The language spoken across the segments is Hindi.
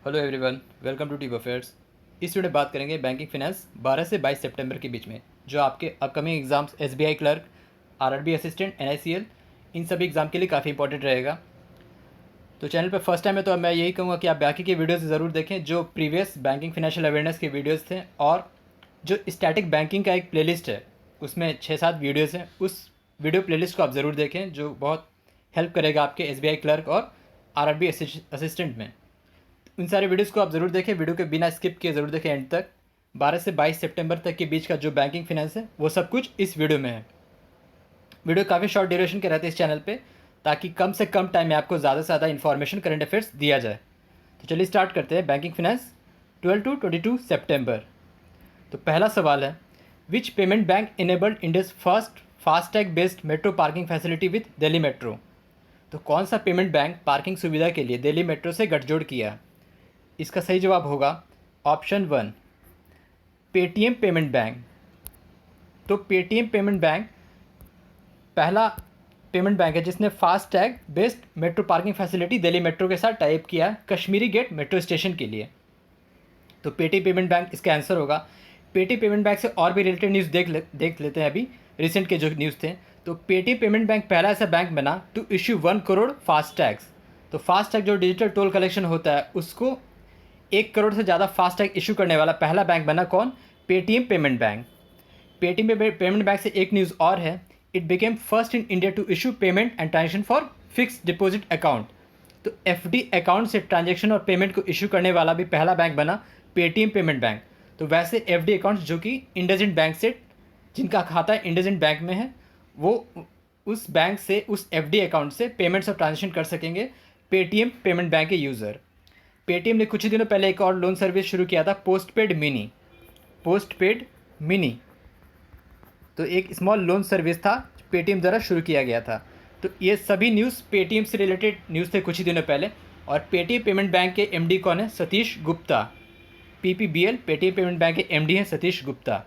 हेलो एवरीवन, वेलकम टू टीप अफेयर्स। इस वीडियो में बात करेंगे बैंकिंग फाइनेंस 12 से 22 सितंबर के बीच में जो आपके upcoming exams SBI clerk, RRB assistant, NICL, इन सभी एग्ज़ाम के लिए काफ़ी इंपॉर्टेंट रहेगा। तो चैनल पर फर्स्ट टाइम है तो मैं यही कहूँगा कि आप बाकी के वीडियोस ज़रूर देखें जो प्रीवियस बैंकिंग फाइनेंशियल अवेयरनेस के वीडियोज़ थे, और जो स्टैटिक बैंकिंग का एक प्लेलिस्ट है उसमें 6-7 वीडियोज़ हैं, उस वीडियो प्लेलिस्ट को आप ज़रूर देखें जो बहुत हेल्प करेगा आपके एसबीआई क्लर्क और आरआरबी असिस्टेंट में। इन सारे वीडियोस को आप ज़रूर देखें, वीडियो के बिना स्किप किए ज़रूर देखें एंड तक। 12 से 22 सितंबर तक के बीच का जो बैंकिंग फाइनेंस है वो सब कुछ इस वीडियो में है। वीडियो काफ़ी शॉर्ट ड्यूरेशन के रहते हैं इस चैनल पे, ताकि कम से कम टाइम में आपको ज़्यादा से ज़्यादा इन्फॉर्मेशन करंट अफेयर्स दिया जाए। तो चलिए स्टार्ट करते हैं बैंकिंग फाइनेंस 12 टू 22 सितंबर। तो पहला सवाल है, विच payment bank enabled India's first FASTag based metro parking facility with Delhi metro. तो कौन सा पेमेंट बैंक पार्किंग सुविधा के लिए दिल्ली मेट्रो से गठजोड़ किया? इसका सही जवाब होगा ऑप्शन 1, पेटीएम पेमेंट बैंक। तो पेटीएम पेमेंट बैंक पहला पेमेंट बैंक है जिसने FASTag based metro parking facility Delhi metro के साथ टाइप किया है कश्मीरी गेट मेट्रो स्टेशन के लिए। तो पेटीएम पेमेंट बैंक इसका आंसर होगा। पेटीएम पेमेंट बैंक से और भी रिलेटेड न्यूज़ देख लेते हैं अभी रिसेंट के जो न्यूज़ थे। तो पेटीएम पेमेंट बैंक पहला ऐसा बैंक बना टू इश्यू 1 करोड़ फास्टैग्स। तो फास्टैग जो डिजिटल टोल कलेक्शन होता है उसको 1 करोड़ से ज़्यादा फास्टैग इशू करने वाला पहला बैंक बना कौन? Paytm payment bank. Paytm payment bank से एक न्यूज़ और है, it became first in India to issue payment and transaction for fixed deposit account. तो एफडी अकाउंट से ट्रांजेक्शन और पेमेंट को इशू करने वाला भी पहला बैंक बना पेटीएम पेमेंट बैंक। तो वैसे एफडी अकाउंट्स जो कि इंडसइंड बैंक से, जिनका खाता इंडसइंड बैंक में है, वो उस बैंक से, उस एफडी अकाउंट से पेमेंट्स और ट्रांजेक्शन कर सकेंगे पेटीएम पेमेंट बैंक के यूज़र। पेटीएम ने कुछ ही दिनों पहले एक और लोन सर्विस शुरू किया था, पोस्ट पेड मिनी। तो एक स्मॉल लोन सर्विस था पेटीएम द्वारा शुरू किया गया था। तो ये सभी न्यूज़ पेटीएम से रिलेटेड न्यूज़ थे कुछ ही दिनों पहले। और पेटीएम पेमेंट बैंक के एमडी कौन है? Satish Gupta. PPBL Paytm payment bank के एमडी हैं सतीश गुप्ता।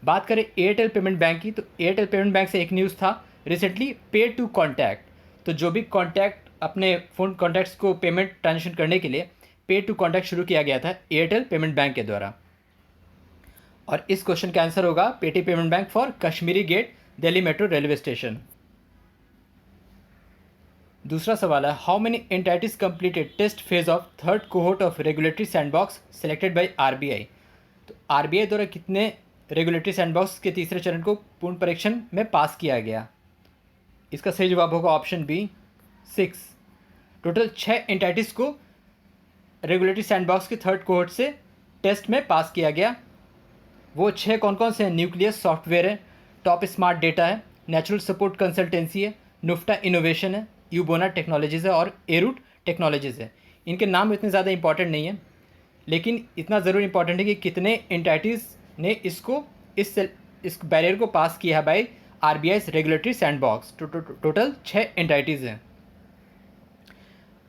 बात करें एयरटेल पेमेंट बैंक की, तो एयरटेल पेमेंट बैंक से एक न्यूज़ था रिसेंटली, पे टू कॉन्टैक्ट। तो जो भी कॉन्टैक्ट अपने फ़ोन कॉन्टैक्ट्स को पेमेंट ट्रांजेक्शन करने के लिए पे टू कॉन्टैक्ट शुरू किया गया था एयरटेल पेमेंट बैंक के द्वारा। और इस क्वेश्चन का आंसर होगा Paytm payment bank for Kashmiri Gate Delhi metro railway station. दूसरा सवाल है, how many entities completed test phase of third cohort of regulatory sandbox selected by RBI. तो आरबीआई द्वारा कितने रेगुलेटरी सैंडबॉक्स के तीसरे चरण को पूर्ण परीक्षण में पास किया गया? इसका सही जवाब होगा ऑप्शन बी, 6। टोटल 6 एंटाइटीज को रेगुलेटरी सैंडबॉक्स के थर्ड कोहोर्ट से टेस्ट में पास किया गया। वो 6 कौन कौन से हैं? न्यूक्लियस सॉफ्टवेयर है, टॉप स्मार्ट डेटा है, नेचुरल सपोर्ट कंसल्टेंसी है, नुफ्टा इनोवेशन है, यूबोना टेक्नोलॉजीज़ है और एरूट टेक्नोलॉजीज़ है। इनके नाम इतने ज़्यादा इंपॉर्टेंट नहीं है, लेकिन इतना ज़रूर इंपॉर्टेंट है कि कितने एंटाइटीज़ ने इस बैरियर को पास किया है by RBI regulatory sandbox. Total 6 एंटाइटीज़ हैं।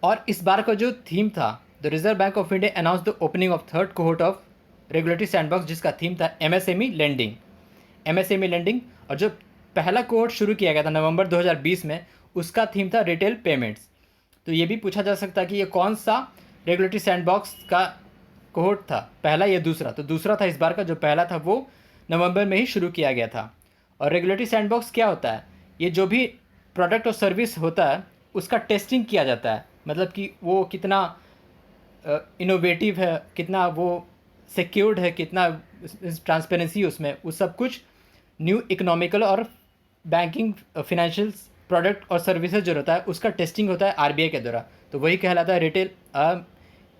और इस बार का जो थीम था, the reserve bank of India announce the opening of third cohort of regulatory sandbox, जिसका थीम था एमएसएमई लैंडिंग। और जो पहला कोहोर्ट शुरू किया गया था नवंबर 2020 में, उसका थीम था रिटेल पेमेंट्स। तो ये भी पूछा जा सकता है कि ये कौन सा रेगुलेटरी सैंडबॉक्स का कोहोर्ट था, पहला या दूसरा? तो दूसरा था इस बार का। जो पहला था वो नवंबर में ही शुरू किया गया था। और रेगुलेटरी सैंडबॉक्स क्या होता है? ये जो भी प्रोडक्ट और सर्विस होता है उसका टेस्टिंग किया जाता है, मतलब कि वो कितना इनोवेटिव है, कितना वो सिक्योर्ड है, कितना ट्रांसपेरेंसी उसमें, वो सब कुछ न्यू इकोनॉमिकल और बैंकिंग फिनेंशियल प्रोडक्ट और सर्विसेज जो रहता है उसका टेस्टिंग होता है आरबीआई के द्वारा। तो वही कहलाता है रिटेल,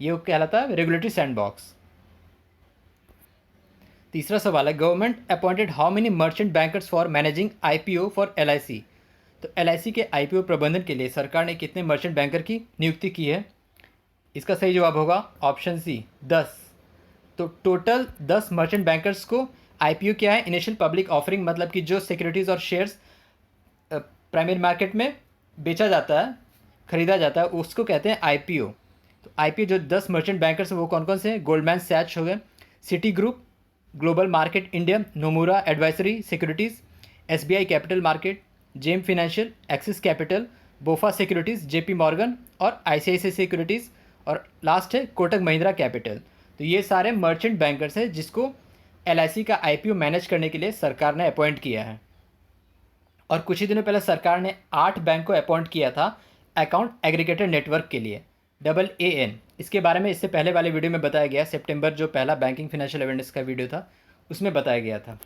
ये कहलाता है रेगुलेटरी सैंडबॉक्स। तीसरा सवाल है, government appointed how many merchant bankers for managing IPO for LIC. तो एलआईसी के आईपीओ प्रबंधन के लिए सरकार ने कितने मर्चेंट बैंकर की नियुक्ति की है? इसका सही जवाब होगा ऑप्शन सी, 10। तो टोटल 10 मर्चेंट बैंकर्स को आईपीओ क्या है? इनिशियल पब्लिक ऑफरिंग, मतलब कि जो सिक्योरिटीज़ और शेयर्स प्राइमरी मार्केट में बेचा जाता है, खरीदा जाता है, उसको कहते हैं आईपीओ। तो आईपीओ जो 10 मर्चेंट बैंकर्स हैं वो कौन कौन से हैं? गोल्डमैन सैच हो गए, Citi group, global market India, Nomura advisory securities, SBI capital market, JM financial, Axis capital, BofA securities, JP Morgan और आईसीआईसीआई सिक्योरिटीज़ और लास्ट है कोटक महिंद्रा कैपिटल। तो ये सारे मर्चेंट बैंकर्स हैं जिसको LIC का IPO मैनेज करने के लिए सरकार ने अपॉइंट किया है। और कुछ ही दिनों पहले सरकार ने 8 बैंक को अपॉइंट किया था अकाउंट एग्रीगेटर नेटवर्क के लिए, AAN। इसके बारे में इससे पहले वाले वीडियो में बताया गया, सितंबर जो पहला बैंकिंग फाइनेंशियल अवेयरनेस का वीडियो था उसमें बताया गया था।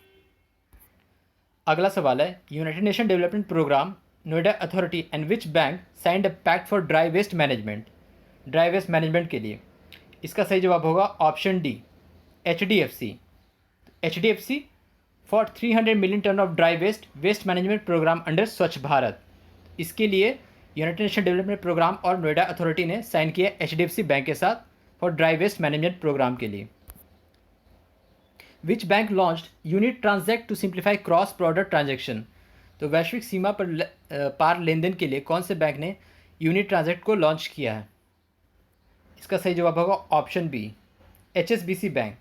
अगला सवाल है, United Nation Development Programme Noida authority and which bank signed a pact for dry waste management, dry waste management के लिए। इसका सही जवाब होगा option D, HDFC। HDFC for 300 million ton of dry waste management programme under Swachh Bharat. इसके लिए यूनाइटेड नेशन डेवलपमेंट प्रोग्राम और नोएडा अथॉरिटी ने साइन किया HDFC बैंक के साथ for dry waste management programme के लिए। Which bank launched unit transact to simplify cross border transaction. तो वैश्विक सीमा पर पार लेन देन के लिए कौन से बैंक ने यूनिट ट्रांजैक्ट को लॉन्च किया है। इसका सही जवाब होगा ऑप्शन बी, HSBC बैंक।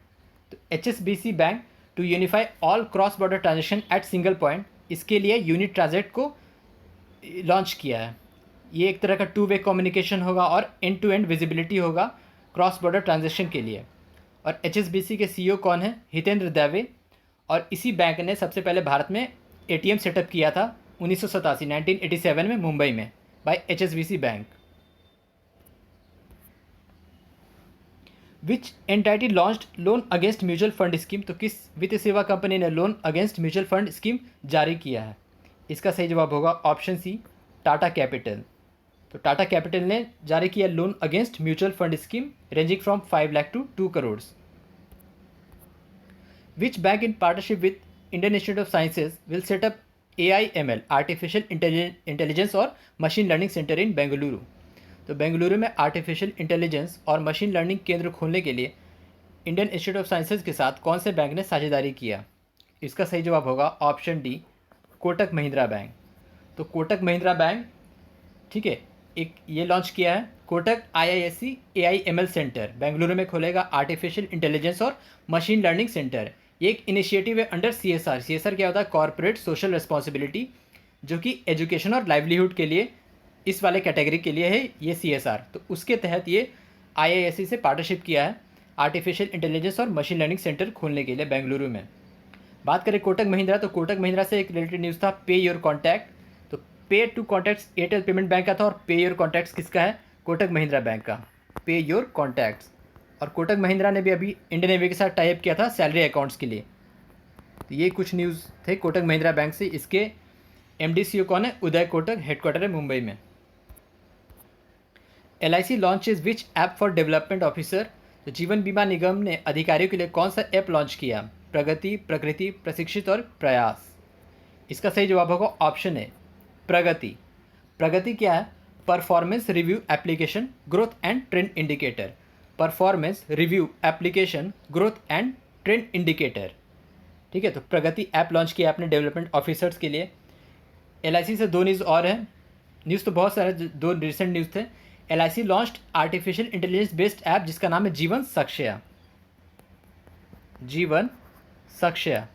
तो HSBC bank to unify all cross border transaction at single point, इसके लिए यूनिट ट्रांजैक्ट को लॉन्च किया है। ये एक तरह का 2 वे कम्युनिकेशन होगा और एंड टू एंड विजिबिलिटी होगा क्रॉस बॉर्डर ट्रांजेक्शन के लिए। और HSBC के CEO कौन है, हितेंद्र दवे। और इसी बैंक ने सबसे पहले भारत में ATM सेटअप किया था 1987 में मुंबई में by HSBC bank. Which entity launched loan against mutual fund scheme. तो किस वित्तीय सेवा कंपनी ने loan against mutual fund scheme जारी किया है। इसका सही जवाब होगा ऑप्शन सी, टाटा कैपिटल। तो टाटा कैपिटल ने जारी किया loan against mutual fund scheme ranging from 5 lakh to 2 crore. Which bank in partnership with Indian institute of sciences will set up AIML artificial intelligence और machine learning centre in Bengaluru. तो बेंगलुरु में आर्टिफिशियल इंटेलिजेंस और मशीन लर्निंग केंद्र खोलने के लिए इंडियन इंस्टीट्यूट ऑफ साइंसेज के साथ कौन से बैंक ने साझेदारी किया। इसका सही जवाब होगा option D, Kotak Mahindra bank. तो कोटक महिंद्रा बैंक, ठीक है, एक ये लॉन्च किया है Kotak IISc AIML centre Bengaluru में खोलेगा आर्टिफिशियल इंटेलिजेंस और मशीन लर्निंग सेंटर। ये एक इनिशिएटिव है अंडर CSR क्या होता है, कॉर्पोरेट सोशल रिस्पॉन्सिबिलिटी, जो कि एजुकेशन और लाइवलीहुड के लिए इस वाले कैटेगरी के लिए है ये CSR। तो उसके तहत ये IISc से पार्टनरशिप किया है आर्टिफिशियल इंटेलिजेंस और मशीन लर्निंग सेंटर खोलने के लिए बेंगलुरु में। बात करें कोटक महिंद्रा, तो कोटक महिंद्रा से एक रिलेटेड न्यूज़ था पे योर कॉन्टैक्ट। तो pay to contacts Airtel payment bank का था और पे योर कॉन्टैक्ट्स किसका है, कोटक महिंद्रा बैंक का, पे योर कॉन्टैक्ट्स। और कोटक महिंद्रा ने भी अभी इंडियन नेवी के साथ टाइप किया था सैलरी अकाउंट्स के लिए। तो ये कुछ न्यूज़ थे कोटक महिंद्रा बैंक से। इसके MD CEO कौन है, उदय कोटक, हेडक्वार्टर है मुंबई में। LIC launches which app for development officer. तो जीवन बीमा निगम ने अधिकारियों के लिए कौन सा ऐप लॉन्च किया, प्रगति, प्रकृति, प्रशिक्षित और प्रयास। इसका सही जवाब होगा ऑप्शन ए, प्रगति। प्रगति क्या है, performance review application growth and trend indicator, performance review application growth and trend indicator. ठीक है, तो प्रगति ऐप लॉन्च किया आपने डेवलपमेंट ऑफिसर्स के लिए। LIC से 2 न्यूज़ और हैं, न्यूज़ तो बहुत सारे, 2 रिसेंट न्यूज़ थे। LIC launched artificial intelligence based app जिसका नाम है जीवन सक्षया। जीवन सक्षया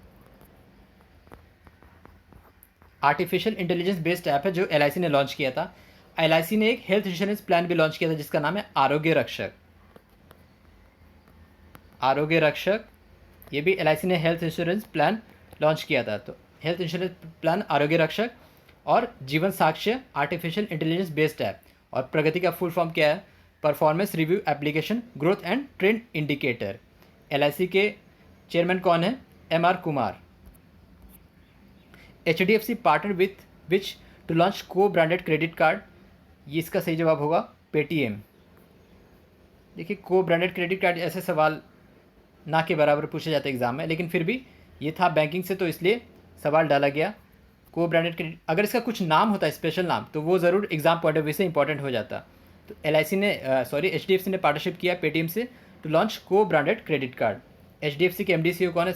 आर्टिफिशियल इंटेलिजेंस बेस्ड ऐप है जो LIC ने लॉन्च किया था। LIC ने एक हेल्थ इंश्योरेंस प्लान भी लॉन्च किया था जिसका नाम है आरोग्य रक्षक। आरोग्य रक्षक, ये भी LIC ने हेल्थ इंश्योरेंस प्लान लॉन्च किया था। तो हेल्थ इंश्योरेंस प्लान, आरोग्य रक्षक और जीवन साक्ष्य आर्टिफिशियल इंटेलिजेंस बेस्ड ऐप। और प्रगति का फुल फॉर्म क्या है, performance review application growth and trend indicator. LIC के चेयरमैन कौन है, MR Kumar. HDFC partner with which to launch co branded credit card. ये इसका सही जवाब होगा पेटीएम। देखिए, को ब्रांडेड क्रेडिट कार्ड ऐसे सवाल ना के बराबर पूछे जाते हैं एग्जाम में, लेकिन फिर भी ये था बैंकिंग से तो इसलिए सवाल डाला गया। को ब्रांडेड क्रेडिट, अगर इसका कुछ नाम होता है स्पेशल नाम तो वो ज़रूर एग्जाम पॉइंट ऑफ व्यू से इंपॉर्टेंट हो जाता। तो HDFC ने पार्टनरशिप किया पेटीएम से to launch co branded credit card. HDFC के MD CEO कौन है,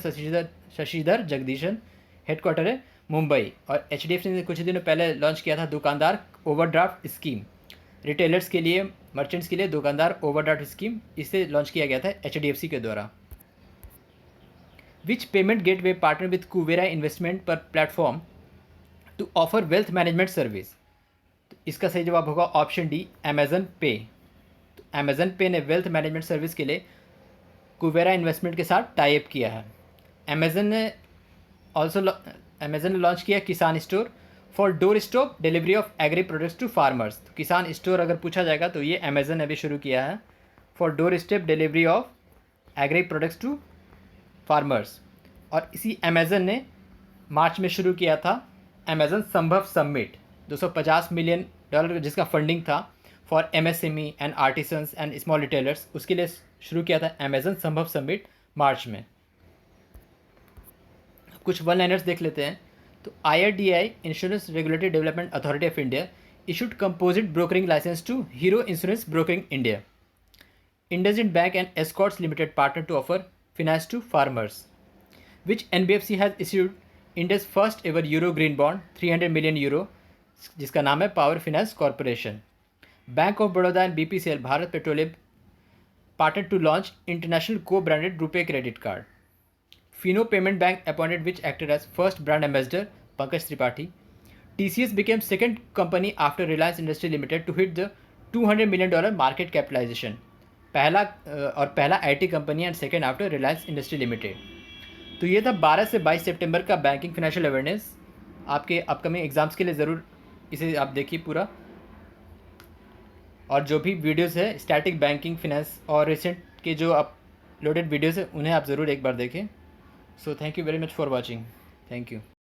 शशिधर जगदीशन, हेडक्वार्टर है मुंबई। और HDFC ने कुछ दिनों पहले लॉन्च किया था दुकानदार ओवरड्राफ्ट स्कीम, रिटेलर्स के लिए, मर्चेंट्स के लिए दुकानदार ओवरड्राफ्ट स्कीम, इसे लॉन्च किया गया था HDFC के द्वारा। Which payment gateway partner with Kubera investment पर platform to offer wealth management service. तो इसका सही जवाब होगा ऑप्शन डी, अमेजन पे। तो अमेज़न पे ने वेल्थ मैनेजमेंट सर्विस के लिए कुवेरा इन्वेस्टमेंट के साथ टाई अप किया है। अमेज़न ने लॉन्च किया Kisan store for door stop delivery of agri products to farmers. तो किसान स्टोर अगर पूछा जाएगा तो ये अमेज़न ने भी शुरू किया है for door step delivery of agri products to farmers. और इसी अमेज़न ने मार्च में शुरू किया था अमेज़न संभव समिट, $250 मिलियन जिसका फंडिंग था for MSME and artisans and small retailers, उसके लिए शुरू किया था अमेज़न संभव समिट मार्च में। कुछ वन लाइनर्स देख लेते हैं। तो IRDAI insurance regulatory development authority of India issued composite brokering licence to Hero insurance brokering India. IndusInd Bank and Escorts Limited partner to offer finance to farmers. Which NBFC has issued India's first ever Euro Green Bond 300 million euro, जिसका नाम है power finance corporation. Bank of Baroda and BPCL Bharat petroleum partner to launch international co branded RuPay credit card. Fino payment bank appointed which acted as first brand ambassador Pankaj Tripathi. TCS became second company after Reliance Industries Limited to hit the $200 million market capitalization। पहला IT company and second after Reliance industry limited. तो ये था 12 से 22 सितंबर का बैंकिंग फाइनेंशियल अवेयरनेस। आपके अपकमिंग एग्जाम्स के लिए ज़रूर इसे आप देखिए पूरा, और जो भी वीडियोस है स्टैटिक बैंकिंग फाइनेंस और रिसेंट के जो अपलोडेड वीडियोस है उन्हें आप ज़रूर एक बार देखें। So thank you very much for watching. Thank you.